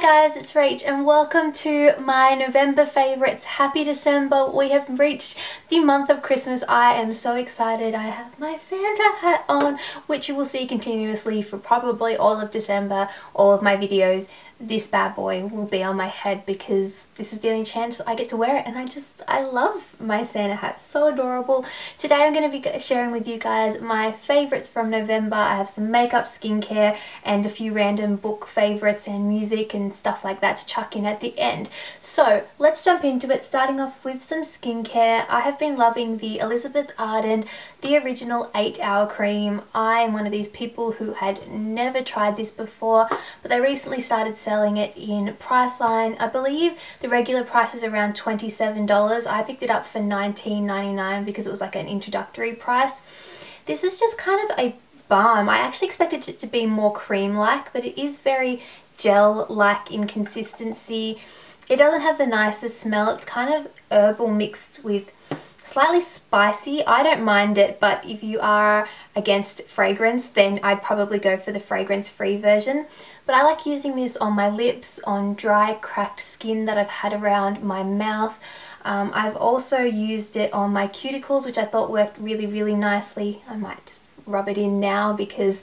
guys, it's Rach and welcome to my November favourites. Happy December. We have reached the month of Christmas. I am so excited. I have my Santa hat on, which you will see continuously for probably all of December, all of my videos. This bad boy will be on my head because this is the only chance I get to wear it, and I love my Santa hat. So adorable. Today I'm going to be sharing with you guys my favourites from November. I have some makeup, skincare and a few random book favourites and music and stuff like that to chuck in at the end. So let's jump into it, starting off with some skincare. I have been loving the Elizabeth Arden, the original 8-hour cream. I am one of these people who had never tried this before, but they recently started selling it in Priceline. I believe the regular price is around $27. I picked it up for $19.99 because it was like an introductory price. This is just kind of a balm. I actually expected it to be more cream-like, but it is very gel-like in consistency. It doesn't have the nicest smell. It's kind of herbal mixed with slightly spicy. I don't mind it, but if you are against fragrance, then I'd probably go for the fragrance-free version. But I like using this on my lips, on dry, cracked skin that I've had around my mouth. I've also used it on my cuticles, which I thought worked really, really nicely. I might just rub it in now because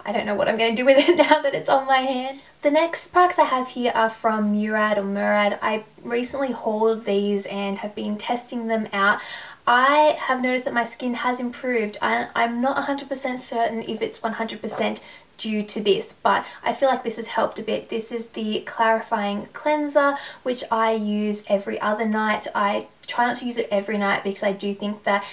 I don't know what I'm going to do with it now that it's on my hand. The next products I have here are from Murad. I recently hauled these and have been testing them out. I have noticed that my skin has improved. I'm not 100% certain if it's 100% due to this, but I feel like this has helped a bit. This is the clarifying cleanser, which I use every other night. I try not to use it every night because I do think that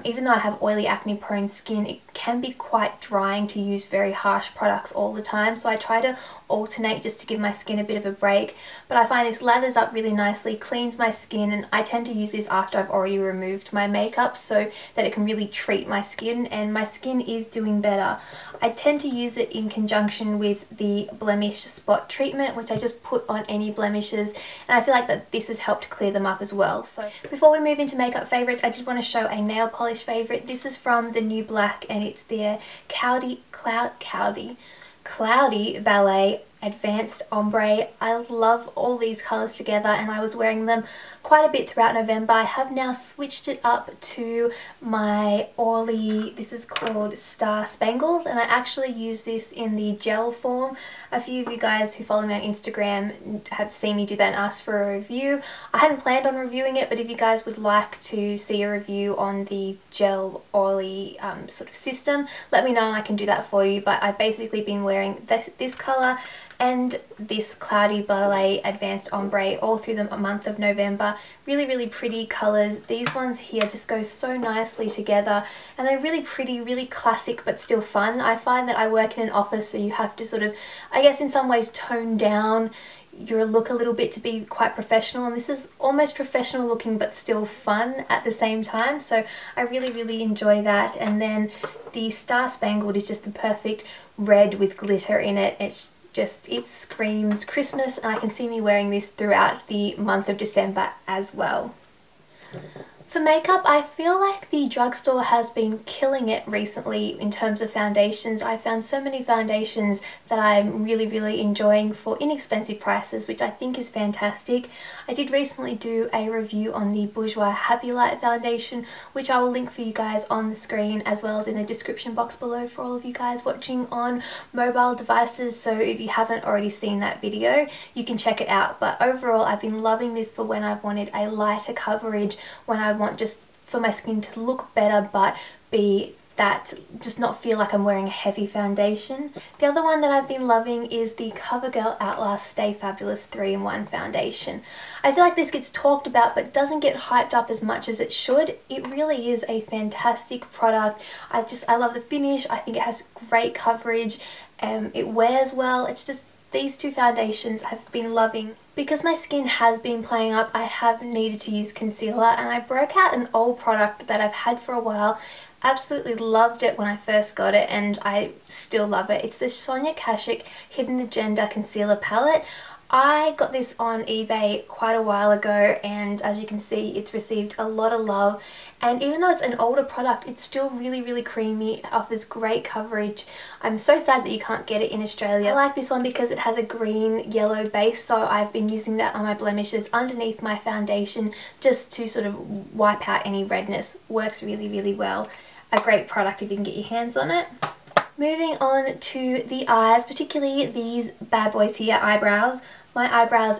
even though I have oily, acne prone skin, it can be quite drying to use very harsh products all the time, so I try to alternate just to give my skin a bit of a break. But I find this lathers up really nicely, cleans my skin, and I tend to use this after I've already removed my makeup so that it can really treat my skin, and my skin is doing better. I tend to use it in conjunction with the blemish spot treatment, which I just put on any blemishes, and I feel like that this has helped clear them up as well. So before we move into makeup favourites, I did want to show a nail polish favourite. This is from the New Black and it's their Cloudy Ballet Advanced Ombre. I love all these colours together and I was wearing them quite a bit throughout November. I have now switched it up to my oily, this is called Star Spangled, and I actually use this in the gel form. A few of you guys who follow me on Instagram have seen me do that and asked for a review. I hadn't planned on reviewing it, but if you guys would like to see a review on the gel oily sort of system, let me know and I can do that for you. But I've basically been wearing this colour and this Cloudy Ballet Advanced Ombre all through the month of November. Really, really pretty colours. These ones here just go so nicely together and they're really pretty, really classic but still fun. I find that I work in an office, so you have to sort of, I guess in some ways, tone down your look a little bit to be quite professional, and this is almost professional looking but still fun at the same time, so I really, really enjoy that. And then the Star Spangled is just the perfect red with glitter in it. It screams Christmas, and I can see me wearing this throughout the month of December as well. For makeup, I feel like the drugstore has been killing it recently in terms of foundations. I found so many foundations that I'm really, really enjoying for inexpensive prices, which I think is fantastic. I did recently do a review on the Bourjois Happy Light foundation, which I will link for you guys on the screen as well as in the description box below for all of you guys watching on mobile devices. So if you haven't already seen that video, you can check it out. But overall, I've been loving this for when I've wanted a lighter coverage, when I want just for my skin to look better but be that just not feel like I'm wearing a heavy foundation. The other one that I've been loving is the Covergirl Outlast Stay Fabulous 3-in-1 foundation. I feel like this gets talked about but doesn't get hyped up as much as it should. It really is a fantastic product. I love the finish. I think it has great coverage. It wears well. It's just, these two foundations I've been loving. Because my skin has been playing up, I have needed to use concealer, and I broke out an old product that I've had for a while. Absolutely loved it when I first got it and I still love it. It's the Sonia Kashuk Hidden Agenda Concealer Palette. I got this on eBay quite a while ago, and as you can see, it's received a lot of love. And even though it's an older product, it's still really creamy. It offers great coverage. I'm so sad that you can't get it in Australia. I like this one because it has a green yellow base, so I've been using that on my blemishes underneath my foundation just to sort of wipe out any redness. Works really well. A great product if you can get your hands on it. Moving on to the eyes, particularly these bad boys here, eyebrows. My eyebrows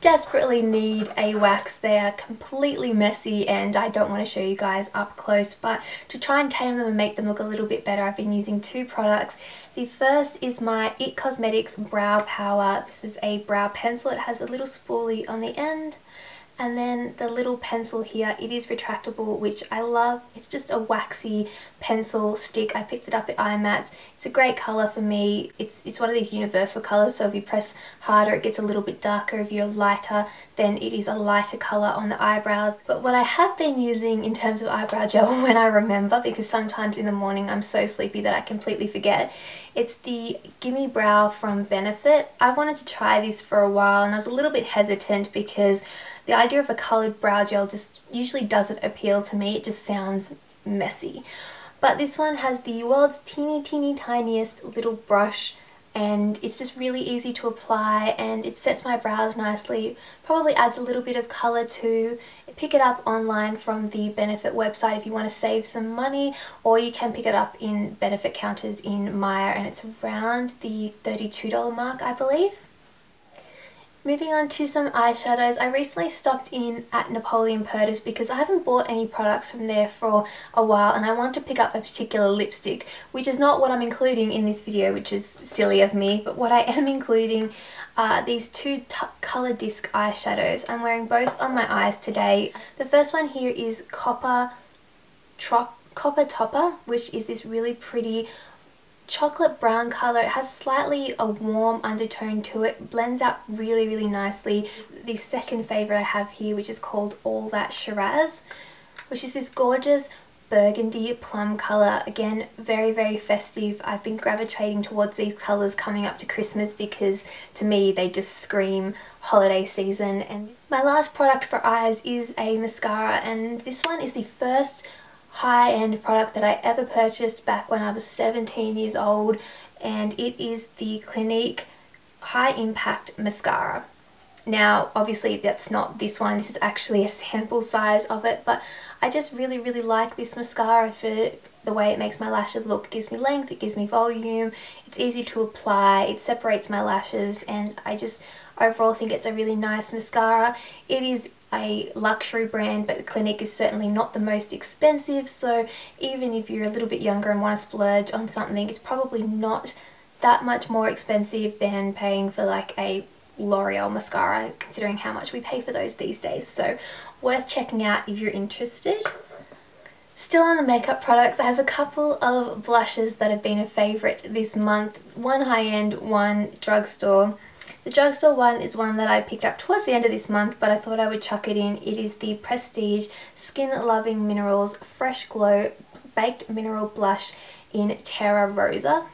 desperately need a wax. They are completely messy and I don't want to show you guys up close, but to try and tame them and make them look a little bit better, I've been using two products. The first is my IT Cosmetics Brow Power. This is a brow pencil. It has a little spoolie on the end. And then the little pencil here, it is retractable, which I love. It's just a waxy pencil stick. I picked it up at IMATS. It's a great colour for me. It's one of these universal colours, so if you press harder it gets a little bit darker. If you're lighter, then it is a lighter colour on the eyebrows. But what I have been using in terms of eyebrow gel when I remember, because sometimes in the morning I'm so sleepy that I completely forget, it's the Gimme Brow from Benefit. I wanted to try this for a while and I was a little bit hesitant because the idea of a coloured brow gel just usually doesn't appeal to me. It just sounds messy. But this one has the world's teeny tiniest little brush, and it's just really easy to apply and it sets my brows nicely. Probably adds a little bit of colour too. Pick it up online from the Benefit website if you want to save some money, or you can pick it up in Benefit counters in Myer, and it's around the $32 mark, I believe. Moving on to some eyeshadows, I recently stopped in at Napoleon Purtis because I haven't bought any products from there for a while and I want to pick up a particular lipstick, which is not what I'm including in this video, which is silly of me, but what I am including are these two colour disc eyeshadows. I'm wearing both on my eyes today. The first one here is Copper Topper, which is this really pretty chocolate brown colour. It has slightly a warm undertone to it, blends out really nicely. The second favourite I have here, which is called All That Shiraz, which is this gorgeous burgundy plum colour. Again, very festive. I've been gravitating towards these colours coming up to Christmas because to me they just scream holiday season. And my last product for eyes is a mascara, and this one is the first high-end product that I ever purchased back when I was 17 years old, and it is the Clinique High Impact Mascara. Now obviously that's not this one, this is actually a sample size of it, but I just really like this mascara for the way it makes my lashes look. It gives me length, it gives me volume, it's easy to apply, it separates my lashes, and I just overall think it's a really nice mascara. It is a luxury brand, but Clinique is certainly not the most expensive, so even if you're a little bit younger and want to splurge on something, it's probably not that much more expensive than paying for like a L'Oreal mascara, considering how much we pay for those these days. So worth checking out if you're interested. Still on the makeup products, I have a couple of blushes that have been a favourite this month. One high-end, one drugstore. The drugstore one is one that I picked up towards the end of this month, but I thought I would chuck it in. It is the Prestige Skin Loving Minerals Fresh Glow Baked Mineral Blush in Terra Rosa.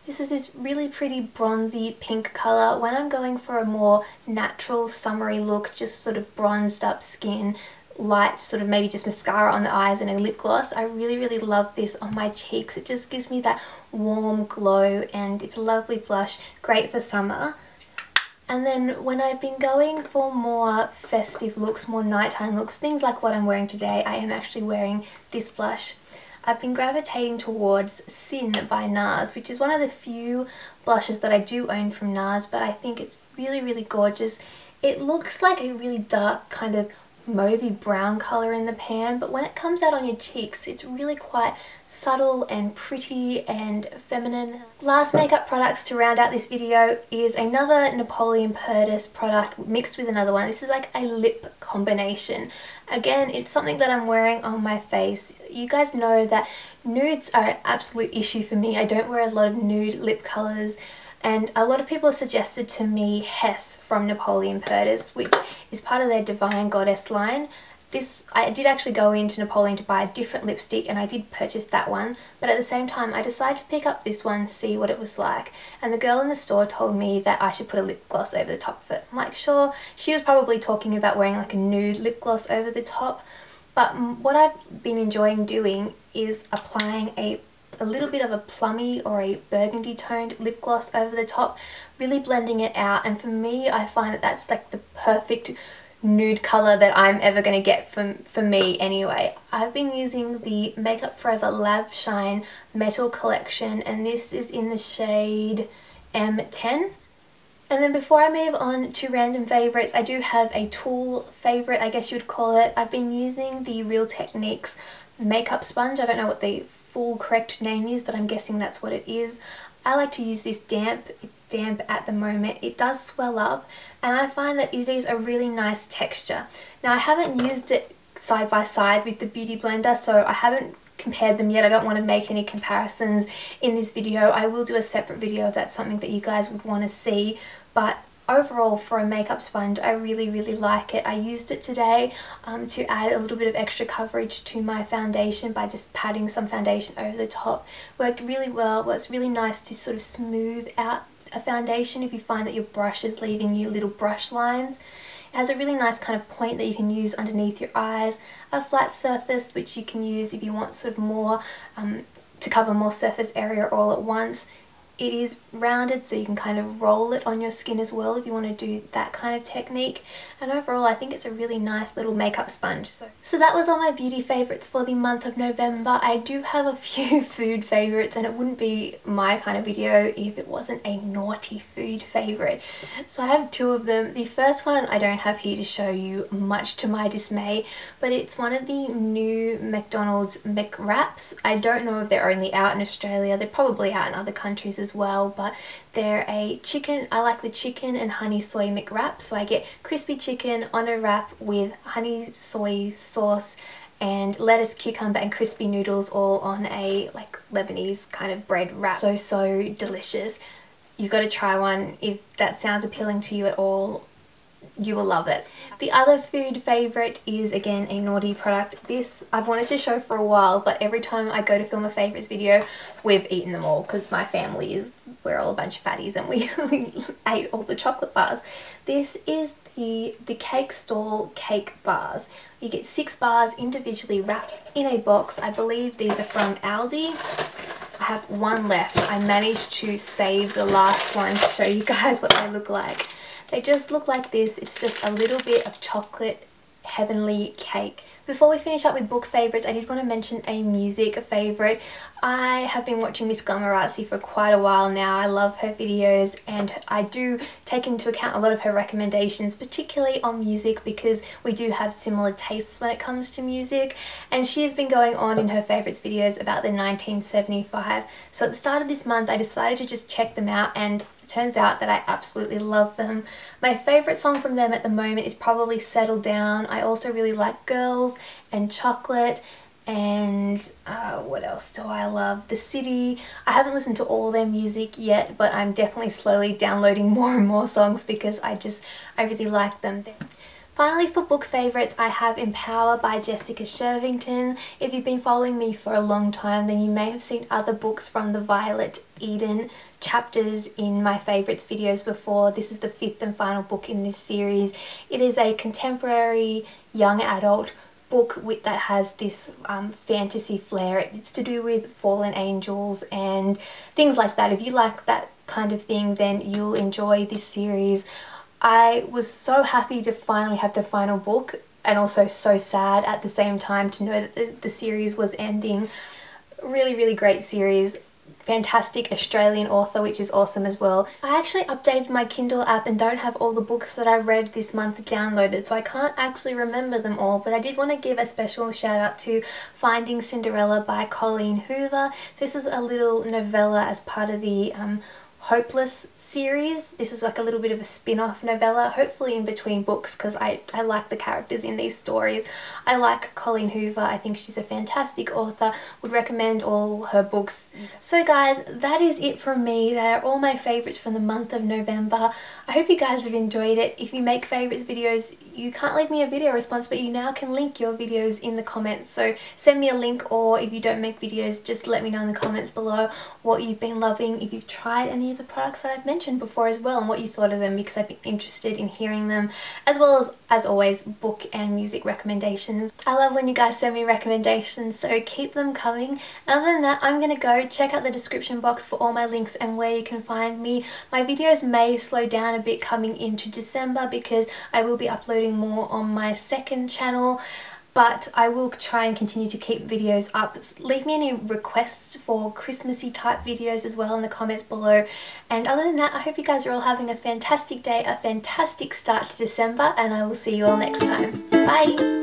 This is this really pretty bronzy pink colour. When I'm going for a more natural summery look, just sort of bronzed up skin, light sort of maybe just mascara on the eyes and a lip gloss, I really love this on my cheeks. It just gives me that warm glow and it's a lovely blush, great for summer. And then when I've been going for more festive looks, more nighttime looks, things like what I'm wearing today, I am actually wearing this blush. I've been gravitating towards Sin by NARS, which is one of the few blushes that I do own from NARS, but I think it's really gorgeous. It looks like a really dark kind of mauvey brown colour in the pan, but when it comes out on your cheeks it's really quite subtle and pretty and feminine. Last makeup products to round out this video is another Napoleon Purtis product mixed with another one. This is like a lip combination. Again, it's something that I'm wearing on my face. You guys know that nudes are an absolute issue for me. I don't wear a lot of nude lip colours. And a lot of people have suggested to me Hess from Napoleon Purtis, which is part of their Divine Goddess line. I did actually go into Napoleon to buy a different lipstick, and I did purchase that one, but at the same time I decided to pick up this one, see what it was like, and the girl in the store told me that I should put a lip gloss over the top of it. I'm like, sure. She was probably talking about wearing like a nude lip gloss over the top, but what I've been enjoying doing is applying a little bit of a plummy or a burgundy toned lip gloss over the top, really blending it out, and for me I find that that's like the perfect nude colour that I'm ever going to get for me anyway. I've been using the Makeup Forever Lab Shine Metal Collection, and this is in the shade M10. And then before I move on to random favourites, I do have a tool favourite, I guess you would call it. I've been using the Real Techniques makeup sponge. I don't know what the full correct name is, but I'm guessing that's what it is. I like to use this damp. It's damp at the moment. It does swell up, and I find that it is a really nice texture. Now I haven't used it side by side with the Beauty Blender, so I haven't compared them yet. I don't want to make any comparisons in this video. I will do a separate video if that's something that you guys would want to see, but overall for a makeup sponge I really like it. I used it today to add a little bit of extra coverage to my foundation by just patting some foundation over the top. Worked really well. Well, it's really nice to sort of smooth out a foundation if you find that your brush is leaving you little brush lines. It has a really nice kind of point that you can use underneath your eyes, a flat surface which you can use if you want sort of more to cover more surface area all at once. It is rounded, so you can kind of roll it on your skin as well if you want to do that kind of technique. And overall I think it's a really nice little makeup sponge. So that was all my beauty favourites for the month of November. I do have a few food favourites, and it wouldn't be my kind of video if it wasn't a naughty food favourite. So I have two of them. The first one I don't have here to show you, much to my dismay, but it's one of the new McDonald's McWraps. I don't know if they're only out in Australia. They're probably out in other countries as well, but they're a chicken. I like the chicken and honey soy McWrap, so I get crispy chicken on a wrap with honey soy sauce and lettuce, cucumber and crispy noodles all on a like Lebanese kind of bread wrap. So delicious. You've got to try one. If that sounds appealing to you at all, you will love it. The other food favourite is again a naughty product. This I've wanted to show for a while, but every time I go to film a favourites video we've eaten them all because my family is, we're all a bunch of fatties and we ate all the chocolate bars. This is the Cake Stall cake bars. You get 6 bars individually wrapped in a box. I believe these are from Aldi. I have one left. I managed to save the last one to show you guys what they look like. They just look like this. It's just a little bit of chocolate heavenly cake. Before we finish up with book favourites, I did want to mention a music favourite. I have been watching Miss Glamorazzi for quite a while now. I love her videos, and I do take into account a lot of her recommendations, particularly on music, because we do have similar tastes when it comes to music. And she has been going on in her favourites videos about the 1975. So at the start of this month I decided to just check them out, and turns out that I absolutely love them. My favourite song from them at the moment is probably Settle Down. I also really like Girls and Chocolate, and what else do I love? The City. I haven't listened to all their music yet, but I'm definitely slowly downloading more and more songs because I really like them. Finally, for book favourites, I have Empower by Jessica Shervington. If you've been following me for a long time, then you may have seen other books from the Violet Eden chapters in my favourites videos before. This is the 5th and final book in this series. It is a contemporary young adult book that has this fantasy flair. It's to do with fallen angels and things like that. If you like that kind of thing, then you'll enjoy this series. I was so happy to finally have the final book, and also so sad at the same time to know that the series was ending. Really great series. Fantastic Australian author, which is awesome as well. I actually updated my Kindle app and don't have all the books that I read this month downloaded, so I can't actually remember them all, but I did want to give a special shout out to Finding Cinderella by Colleen Hoover. This is a little novella as part of the Hopeless series. This is like a little bit of a spin-off novella, hopefully in between books, because I like the characters in these stories. I like Colleen Hoover. I think she's a fantastic author. Would recommend all her books. So guys, that is it from me. They are all my favourites from the month of November. I hope you guys have enjoyed it. If you make favourites videos, you can't leave me a video response, but you now can link your videos in the comments. So send me a link, or if you don't make videos, just let me know in the comments below what you've been loving, if you've tried any of the products that I've mentioned before as well, and what you thought of them, because I'd be interested in hearing them, as well as always, book and music recommendations. I love when you guys send me recommendations, so keep them coming. Other than that, I'm gonna go check out the description box for all my links and where you can find me. My videos may slow down a bit coming into December because I will be uploading more on my second channel, but I will try and continue to keep videos up. Leave me any requests for Christmassy type videos as well in the comments below. And other than that, I hope you guys are all having a fantastic day, a fantastic start to December, and I will see you all next time. Bye!